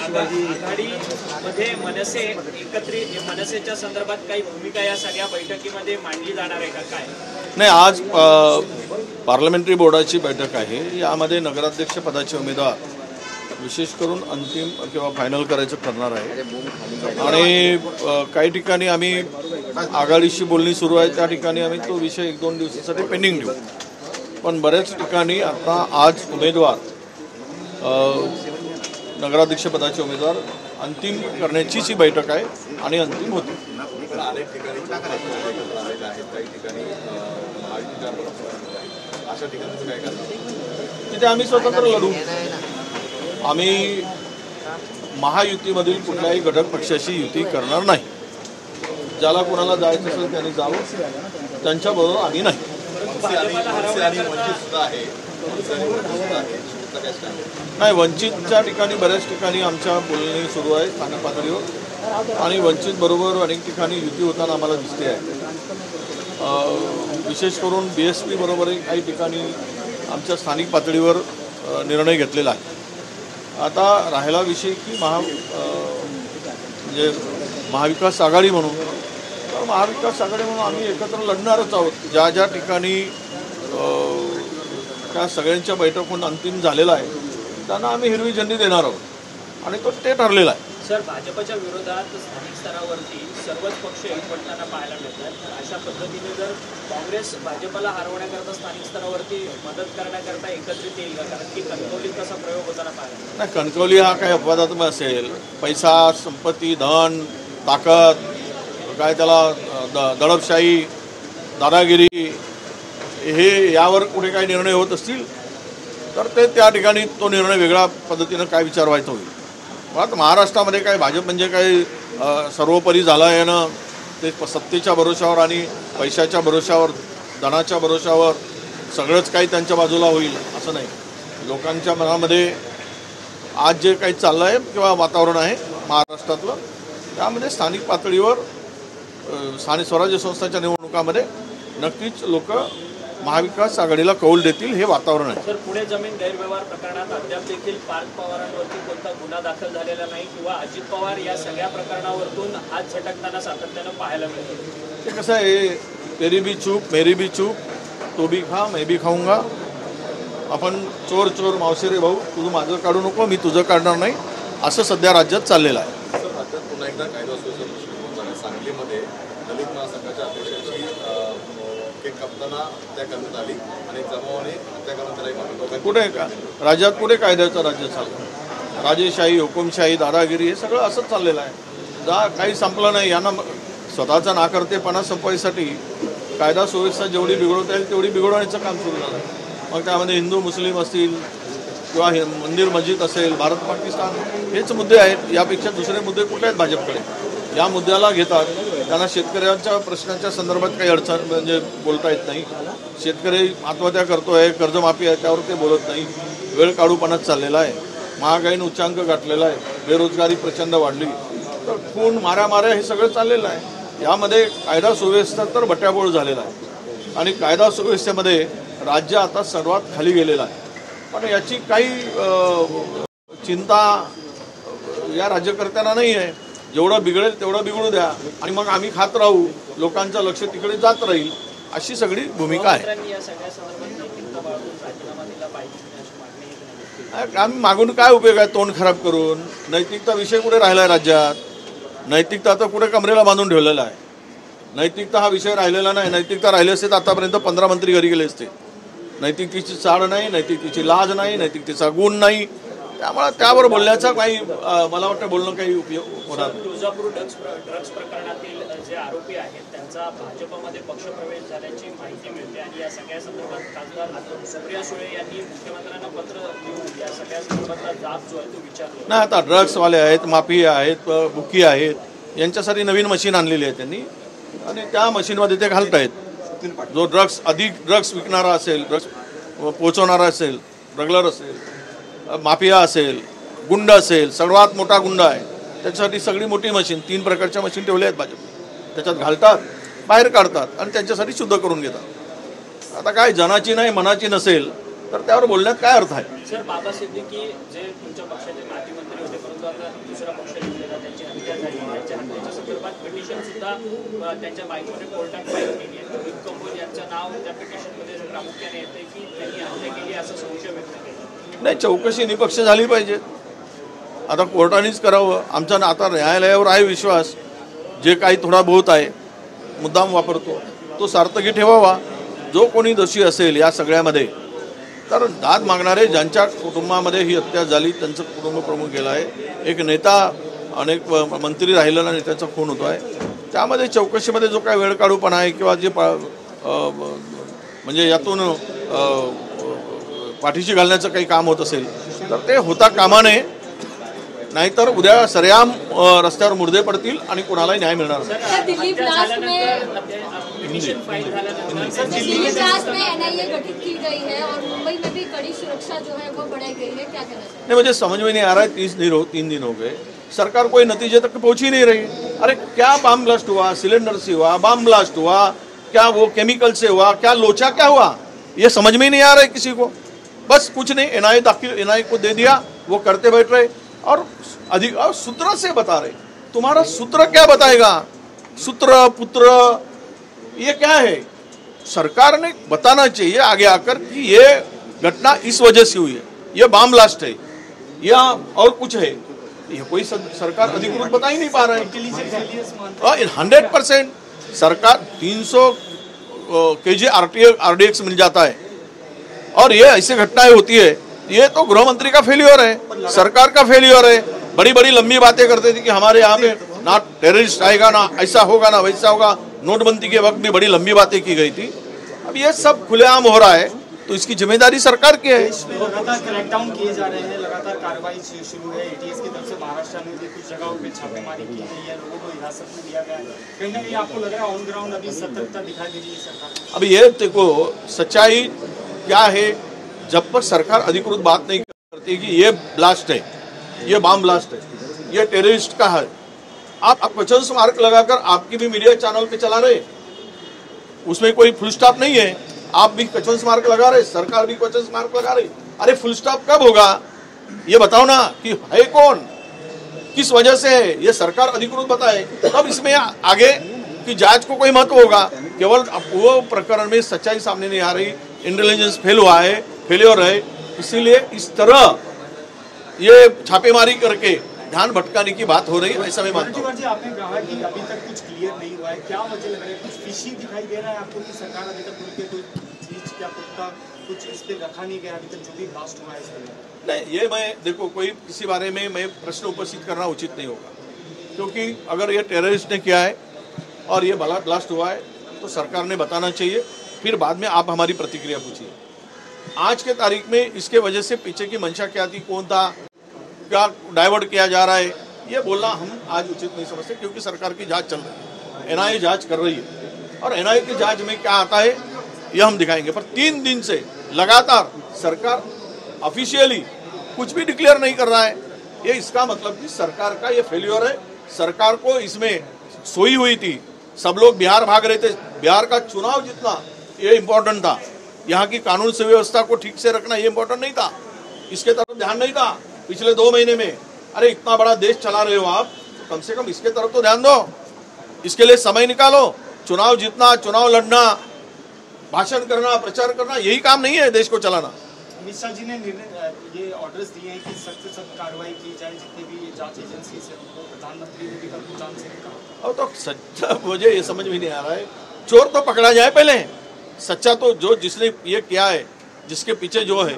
आघाडीमध्ये मनसेच्या संदर्भात काही भूमिका या सगळ्या बैठकीमध्ये मांडली जाणार आहे का काय? नाही, आज पार्लमेंटरी बोर्डाची बैठक आहे. यामध्ये नगराध्यक्ष पदाचे उमेदवार विशेष करून अंतिम किंवा फायनल करायचं ठरणार आहे. आणि काही ठिकाणी आम्ही आघाडीशी बोलणी सुरू आहे, त्या ठिकाणी आम्ही तो विषय 1-2 दिवसासाठी पेंडिंग ठेवू. पण बऱ्याच ठिकाणी आता आज उमेदवार नगराध्यक्ष पदाचे उमेदवार अंतिम करण्याचीच ही बैठक आहे आणि अंतिम होते. तिथे आम्ही स्वतंत्र लढू. आम्ही महायुतीमधील कुठल्याही घटक पक्षाशी युती करणार नाही. ज्याला कोणाला जायचं असेल त्यांनी जावं, त्यांच्याबरोबर आम्ही नाही. नाही, वंचितच्या ठिकाणी बऱ्याच ठिकाणी आमच्या बोलणी सुरू आहे स्थानिक पातळीवर, आणि वंचित बरोबर अनेक ठिकाणी युती होताना आम्हाला दिसते आहे. विशेष करून BSP बरोबरही काही ठिकाणी आमच्या स्थानिक पातळीवर निर्णय घेतलेला आहे. आता राहिला विषय की म्हणजे महाविकास आघाडी म्हणून, तर महाविकास आघाडी म्हणून आम्ही एकत्र लढणारच आहोत. ज्या ज्या ठिकाणी त्या सगळ्यांच्या बैठक होऊन अंतिम झालेला आहे त्यांना आम्ही हिरवी झेंडी देणार आहोत आणि ते ठरलेला आहे. सर, भाजपच्या विरोधात स्थानिक स्तरावरती सर्वच पक्ष एकवटताना पाहायला मिळतात. अशा पद्धतीने जर काँग्रेस भाजपला हरवण्याकरता स्थानिक स्तरावरती मदत करण्याकरता एकत्रित येईल का? कारण की कणकवलीत तसा प्रयोग होताना पाहायला नाही. कणकवली हा काही अपवादात्मक असेल. पैसा, संपत्ती, धन, ताकद, काय त्याला दडपशाही, दादागिरी, हे यावर कुठे काही निर्णय होत असतील तर ते त्या ठिकाणी तो निर्णय वेगळ्या पद्धतीनं काय विचार व्हायचा होईल. मुळात महाराष्ट्रामध्ये काय भाजप म्हणजे काही सर्वोपरी झालं आहे ना, ते सत्तेच्या भरोशावर आणि पैशाच्या भरोशावर, धनाच्या भरोशावर सगळंच काही त्यांच्या बाजूला होईल असं नाही. लोकांच्या मनामध्ये आज जे काही चाललं आहे किंवा वातावरण आहे महाराष्ट्रातलं, त्यामध्ये स्थानिक पातळीवर स्थानिक स्वराज्य संस्थांच्या निवडणुकामध्ये नक्कीच लोक महाविकास आघाडीला कौल देतील, हे वातावरण आहे. सर, पुणे जमीन गैरव्यवहार प्रकरणात अद्याप देखील पार्थ पवारांवरती कोणता गुन्हा दाखल झालेला नाही किंवा अजित पवार या सगळ्या प्रकरणावरतून हात झटकताना सातत्यानं पाहायला मिळतं. ते कसं आहे, तेरी भी चूप मेरी भी चूप, तो भी खा मैं भी खाऊंगा. आपण चोर चोर मावशे रे भाऊ, तुझं माझं काढू नको, मी तुझं काढणार नाही, असं सध्या राज्यात चाललेलं आहे. राज्यात पुन्हा एकदा कायदा सुव्यवस्था सांगलीमध्ये दलित महासंघाच्या अध्यक्षाची केक कापताना हत्या करण्यात आली आणि जमावाने हत्या करून त्याला कुठे का राज्यात कुठे कायद्याचं राज्य चाललं? राजेशाही, हुकुमशाही, दादागिरी हे सगळं असंच चाललेलं आहे. काही संपलं नाही. यांना स्वतःचा नाकर्तेपणा संपवायसाठी कायदा सुव्यवस्था जेवढी बिघडवता येईल तेवढी बिघडवण्याचं काम सुरू झालं आहे. मग त्यामध्ये हिंदू मुस्लिम असतील किंवा मंदिर मस्जिद असेल, भारत पाकिस्तान, हेच मुद्दे आहेत. यापेक्षा दुसरे मुद्दे कुठे आहेत भाजपकडे? या मुद्द्याला घेतात. त्यांना शेतकऱ्यांच्या प्रश्नांच्या संदर्भात काही अडचण म्हणजे बोलता येत नाही. शेतकरी आत्महत्या करतो आहे, कर्जमाफी आहे, त्यावर ते बोलत नाही. वेळ काढूपणाच चाललेला आहे. महागाईनं उच्चांक गाठलेला आहे. बेरोजगारी प्रचंड वाढली. तर खून, माऱ्या हे सगळं चाललेलं आहे. यामध्ये कायदा सुव्यवस्था तर बट्याबोळ झालेला आहे आणि कायदा सुव्यवस्थेमध्ये राज्य आता सर्वात खाली गेलेलं आहे. पण याची काही चिंता या राज्यकर्त्यांना नाही आहे. जेवढं बिघडेल तेवढं बिघडू द्या आणि मग आम्ही खात राहू, लोकांचं लक्ष तिकडे जात राहील, अशी सगळी भूमिका आहे. आम्ही मागून काय उपयोग आहे तोंड खराब करून? नैतिकता विषय कुठे राहिला आहे राज्यात? नैतिकता तर कुठे कमरेला बांधून ठेवलेला आहे. नैतिकता हा विषय राहिलेला नाही. नैतिकता राहिली असते तर आतापर्यंत 15 मंत्री घरी गेले असते. नैतिकतेची चाड नाही, नैतिकतेची लाज नाही, नैतिकतेचा गुण नाही. त्यामुळे त्यावर बोलण्याचा काही मला वाटतं बोलणं काही उपयोग होणार नाही. तुळजापूर ड्रग्स प्रकरणातील जे आरोपी आहेत त्यांचा भाजपमध्ये पक्षप्रवेश झाल्याची माहिती मिळते आणि या सगळ्या संदर्भात खासदार सुप्रिया सुळे यांनी मुख्यमंत्र्यांना पत्र लिहून या सगळ्या संदर्भातला जाब जो आहे तो विचारला नाही. आता ड्रग्सवाले आहेत, माफिया आहेत, बुकी आहेत, यांच्यासाठी नवीन मशीन आणलेली आहे त्यांनी आणि त्या मशीनमध्ये ते घालत आहेत. जो अधिक ड्रग्स विकणारा असेल, ड्रग्स पोचवणारा असेल, ड्रगलर असेल, माफिया असेल, गुंड असेल, सर्वात मोठा गुंड आहे, त्याच्यासाठी सगळी मोठी मशीन 3 प्रकारच्या मशीन ठेवल्या आहेत भाजप. त्याच्यात घालतात, बाहेर काढतात आणि त्यांच्यासाठी शुद्ध करून घेतात. आता काय जनाची नाही मनाची नसेल तर त्यावर बोलण्यात काय अर्थ आहे? सर, बाबा सिद्दीकी जे तुमच्या पक्षाचे माजी मंत्री होते जो आता दुसरा पक्ष घेतलेला त्यांची हत्या झाली, त्यांच्या हत्येच्या संदर्भात पिटिशन सुद्धा त्यांच्या बायकोने कोर्टात फाईल केली आहे. रोहित कंबोज यांचं नाव त्या पिटिशनमध्ये प्रामुख्याने येते की त्यांनी हत्या केली असा संशय व्यक्त केला. नाही, चौकशी निपक्ष झाली पाहिजे. आता कोर्टानेच करावं. आमचा आता न्यायालयावर आहे विश्वास. जे काही थोडा बहुत आहे मुद्दाम वापरतो तो सार्थकी ठेवावा. जो कोणी दोषी असेल या सगळ्यामध्ये, तर दाद मागणारे ज्यांच्या कुटुंबामध्ये ही हत्या झाली त्यांचं कुटुंब प्रमुख गेला आहे, एक नेता, अनेक मंत्री राहिलेला नेत्याचा खून होतो आहे, त्यामध्ये चौकशीमध्ये जो काही वेळकाढूपणा आहे किंवा जे म्हणजे यातून पाठीशी घालण्याचं काही काम होत असेल तर ते होता कामा नये. नाहीतर उद्या सरेआम रस्त्यावर मुर्दे पडतील आणि कोणालाही न्याय मिळणार नाही. दिल्ली ब्लास्ट में पिटिशन फाईल झाल्यानंतर दिल्ली ब्लास्ट में एनआईए गठित की गई है और मुंबई में भी कड़ी सुरक्षा जो है वो बढ़ाई गई है, क्या कहना चाहिए? नहीं, मुझे समझ में नहीं आ रहा है. 3 दिन हो गए, सरकार कोई नतीजे तक पहुंच ही नहीं रही. अरे क्या बम ब्लास्ट हुआ, सिलेंडर से हुआ, बम ब्लास्ट हुआ, क्या वो केमिकल से हुआ, क्या लोचा क्या हुआ, ये समझ में ही नहीं आ रहा है किसी को. बस कुछ नहीं, एनआईए को दे दिया, वो करते बैठ रहे और सूत्र से बता रहे. तुम्हारा सूत्र क्या बताएगा? सूत्र पुत्र ये क्या है? सरकार ने बताना चाहिए आगे आकर कि ये घटना इस वजह से हुई है, ये बम ब्लास्ट है या और कुछ है. ये कोई सरकार अधिकृत बता ही नहीं पा रहा है. 100% सरकार 300 kg RDX मिल जाता है और ये ऐसी घटनाएं होती है. ये तो गृह मंत्री का फेल्योर है, सरकार का फेल्योर है. बड़ी बड़ी लंबी बातें करते थे कि हमारे यहाँ पे ना टेररिस्ट आएगा, ना ऐसा होगा, ना वैसा होगा. नोटबंदी के वक्त भी बड़ी लंबी बातें की गई थी. अब ये सब खुलेआम हो रहा है तो इसकी जिम्मेदारी सरकार की है. लगातार क्रैकडाउन किए जा रहे हैं, लगातार कार्रवाई शुरू है. एटीएस की तरफ से महाराष्ट्र में भी कुछ जगहों पे छापेमारी की गई है, लोगों को हिरासत में लिया गया है. कहीं ना कहीं आपको लग रहा है ऑन ग्राउंड अभी सतर्कता दिखाई दे रही है सरकार? अब ये देखो सच्चाई क्या है, जब तक सरकार अधिकृत बात नहीं करती कि ये ब्लास्ट है, ये बम ब्लास्ट है, ये टेररिस्ट का है, आप क्वेश्चन मार्क लगाकर आपकी भी मीडिया चैनल पे चला रहे, उसमें कोई फुल स्टॉप नहीं है. आप भी क्वेश्चन मार्क लगा रहे, सरकार भी क्वेश्चन मार्क लगा रही. अरे फुल स्टॉप कब होगा ये बताओ ना, कि है कौन, किस वजह से है, ये सरकार अधिकृत बताए तब इसमें आगे की जांच को कोई महत्व होगा. केवल वो प्रकरण में सच्चाई सामने नहीं आ रही, इंटेलिजेंस फेल हुआ है, फेलियर है, इसीलिए इस तरह ये छापेमारी करके ध्यान भटकाने की बात हो रही है, ऐसा मैं मानता हूँ. आपने कहा कि अभी तक कुछ क्लियर नहीं हुआ है, क्या वजह लग रहा है? कुछ फिशी दिखाई दे रहा है आपको कि सरकार अभी तक खुल के कोई चीज क्या पुख्ता कुछ इस पे रखा नहीं गया अभी तक जो भी ब्लास्ट हुआ है इसमें? नहीं, ये मैं देखो कोई किसी बारे में मैं प्रश्न उपस्थित करना उचित नहीं होगा, क्योंकि अगर ये टेररिस्ट ने किया है और ये ब्लास्ट हुआ है तो सरकार ने बताना चाहिए, फिर बाद में आप हमारी प्रतिक्रिया पूछिए. आज के तारीख में इसके वजह से पीछे की मंशा क्या थी, कौन था, क्या डाइवर्ट किया जा रहा है, ये बोलना हम आज उचित नहीं समझते, क्योंकि सरकार की जांच चल रही है, एनआईए जांच कर रही है और एनआईए की जांच में क्या आता है ये हम दिखाएंगे. पर 3 दिन से लगातार सरकार ऑफिशियली कुछ भी डिक्लेयर नहीं कर रहा है. ये इसका मतलब कि सरकार का ये फेल्योर है. सरकार को इसमें सोई हुई थी, सब लोग बिहार भाग रहे थे. बिहार का चुनाव जीतना ये इम्पोर्टेंट था, यहाँ की कानून सुव्यवस्था को ठीक से रखना ये इम्पोर्टेंट नहीं था, इसके तरफ ध्यान नहीं था पिछले 2 महीने में. अरे इतना बड़ा देश चला रहे हो आप, तो कम से कम इसके तरफ तो ध्यान दो, इसके लिए समय निकालो. चुनाव जीतना, चुनाव लड़ना, भाषण करना, प्रचार करना, यही काम नहीं है देश को चलाना. अमित शाह जी ने ये ऑर्डर्स दिए हैं कि सख्त से सख्त कार्रवाई की जाए जितनी भी जांच एजेंसी से. प्रधानमंत्री ने भी कल जान से कहा. अब तो सच्चा मुझे ये समझ में नहीं आ रहा है. चोर तो पकड़ा जाए पहले, सच्चा तो जो जिसने ये किया है, जिसके पीछे जो है,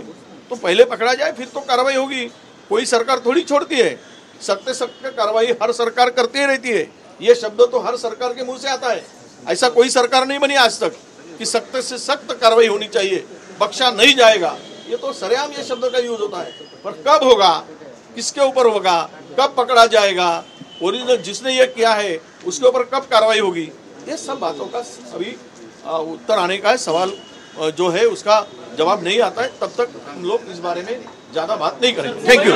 तो पहले पकड़ा जाए, फिर तो कार्रवाई होगी. कोई सरकार थोड़ी छोड़ती है, सख्त से सख्त कार्रवाई हर सरकार करती ही रहती है. ये शब्द तो हर सरकार के मुंह से आता है. ऐसा कोई सरकार नहीं बनी आज तक कि सख्त से सख्त कार्रवाई होनी चाहिए, बख्शा नहीं जाएगा. ये तो सरेआम ये शब्द का यूज होता है. पर कब होगा, किसके ऊपर होगा, कब पकड़ा जाएगा, ओरिजिनल जिसने ये किया है उसके ऊपर कब कार्रवाई होगी, ये सब बातों का अभी उत्तर आने का है. सवाल जो है उसका जवाब नहीं आता है, तब तक हम लोग इस बारे में ज्यादा बात नहीं करेंगे. Thank you.